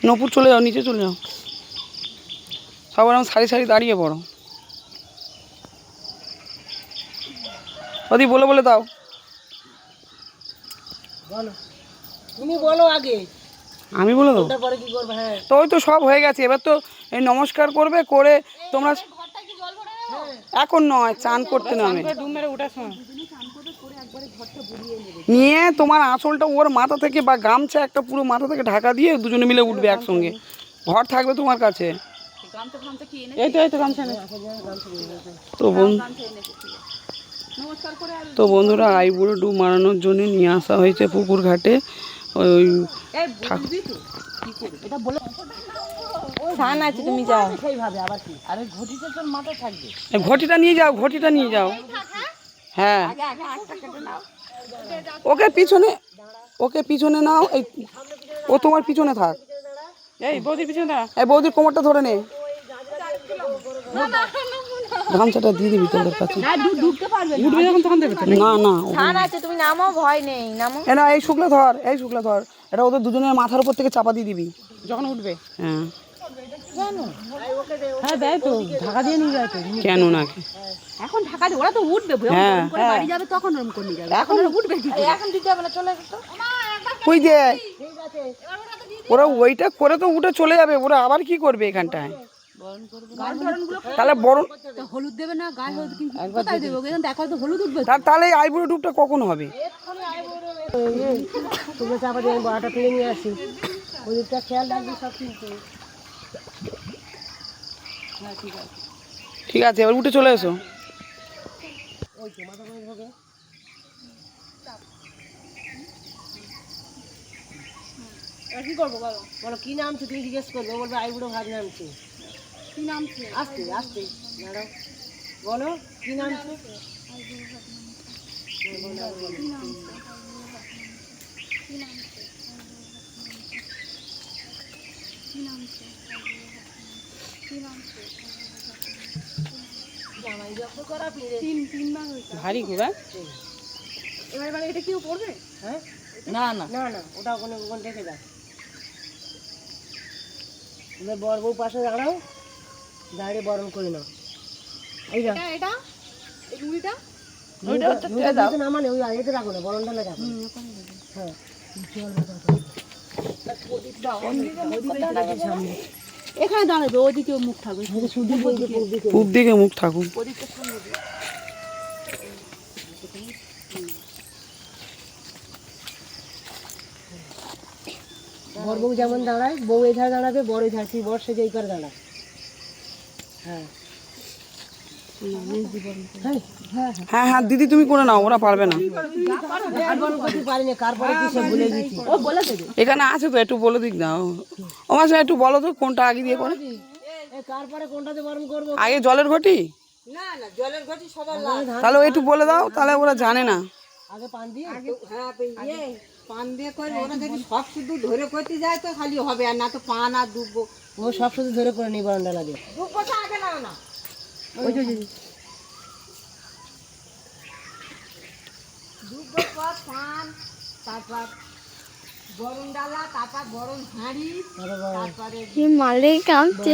নপুর চলে যাও, নিচে চলে যাও, সবার আমার সারি সারি দাঁড়িয়ে পড়ো। ওদি বলে বলে দাও। বলো, তুমি বলো আগে, আমি বলে দেবো। পরে কি করবে? হ্যাঁ, তো ওই তো সব হয়ে গেছে, এবার তো এই নমস্কার করবে, করে তোমরা এখন নয়, চান করতে নামে নিয়ে তোমার আঁচলটা ওর মাথা থেকে বা গামছা একটা পুরো মাথা থেকে ঢাকা দিয়ে দুজনে মিলে উঠবে একসঙ্গে। ঘর থাকবে তোমার কাছে। তো বন্ধুরা আইবুড়ো ডুব মারানোর জন্য নিয়ে আসা হয়েছে পুকুর ঘাটে। ওই তুমি যাও সেইভাবে, আবার কি আরে ঘটিতে তোর মাথা থাকবে, ঘটিটা নিয়ে যাও, ঘটিটা নিয়ে যাও। হ্যাঁ, ওকে পিছনে নাও, এই ও তোমার পিছনে থাক। এই বৌদির পিছনে দাঁড়া, এই বৌদির কোমরটা ধরে নে, গামছাটা দিয়ে দিবি তোদের কাছে। উঠবে যখন তখন দেবে। না না আছে, তুমি নামো, ভয় নেই, নামো। না এই শুক্লা ধর, এই শুক্লা ধর, এটা ওদের দুজনের মাথার উপর থেকে চাপা দিয়ে দিবি যখন উঠবে। হ্যাঁ হ্যাঁ দেয় তো, ঢাকা দিয়ে নিয়ে যায় তো। কেন নাকি এখন ঢাকা দিয়ে ওরা তো উঠবে, হ্যাঁ বাড়ি যাবে তখন ওরকম করে নিয়ে যাবে, এখন উঠবে কি করে? এখন দিতে হবে না, চলে তো ওই যে ওরা ওইটা করে তো উঠে চলে যাবে, ওরা আবার কি করবে এখানটায়? তাহলে বরণ হলুদ দেবে না, গায়ে হলুদ কিন্তু কোথায় দেবে? দেখো তো হলুদ উঠবে, তাহলে এই আইবুড়ো ডুবটা কখন হবে? তুমি চাপা দিয়ে বড়াটা তুলে নিয়ে আসি, ওদিকটা খেয়াল রাখবি সব কিন্তু। ঠিক আছে, এবার উঠে চলে এসো। ওই তো মাথা করে ঢোকে। কি করবো বলো? বলো কি নামছে, তুমি জিজ্ঞেস করবে, বলবে আইবুড়ো ভাগ নামছে। কি নামছে? আস্তে আস্তে ম্যাডাম বলো কি নামছে। ভারী ঘোরা এবার এটা কেউ পড়বে? হ্যাঁ না না না না, ওটা ওখানে ওখানে রেখে দাও। তুমি বর বউ পাশে দাঁড়াও, দাঁড়িয়ে বরণ করে নাও। এই যা এটা এই মুড়িটা নামালে ওই আগে রাখো না, বরণটা রাখো। হ্যাঁ এখানে দাঁড়াবে, ওদিকে মুখ থাকবে, পূব দিকে মুখ থাকুক। বর বউ যেমন দাঁড়ায়, বউ এই ধারে দাঁড়াবে, বর এই ধারে, তুই বর সে যেই করে দাঁড়ায়। হ্যাঁ হ্যাঁ হ্যাঁ দিদি তুমি করে নাও, ওরা পারবে না। এখানে আছে তো, একটু বলে দিক দাও আমার সঙ্গে, একটু বলো তো কোনটা আগে দিয়ে করে। আগে জলের ঘটি, না না, জলের ঘটি সবার তাহলে একটু বলে দাও, তাহলে ওরা জানে না। আগে পান দিয়ে, হ্যাঁ পান দিয়ে করে, ওরা যদি সব শুধু ধরে করতে যায় তো খালি হবে, আর না তো পান আর দুব্বো, ও সব শুধু ধরে করে নিই, বারান্দা লাগে দুব্বোটা আগে নাও না। ওই যে দুব্বো পর পান, তারপর গরম ডালা, তারপর গরম হাঁড়ি, তারপরে মালিক কামছে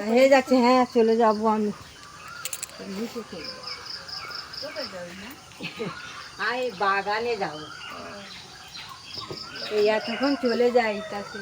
হয়ে যাচ্ছে। হ্যাঁ চলে যাবো আমি, বাগানে যাবো, এই এতক্ষণ চলে যাই তাতে।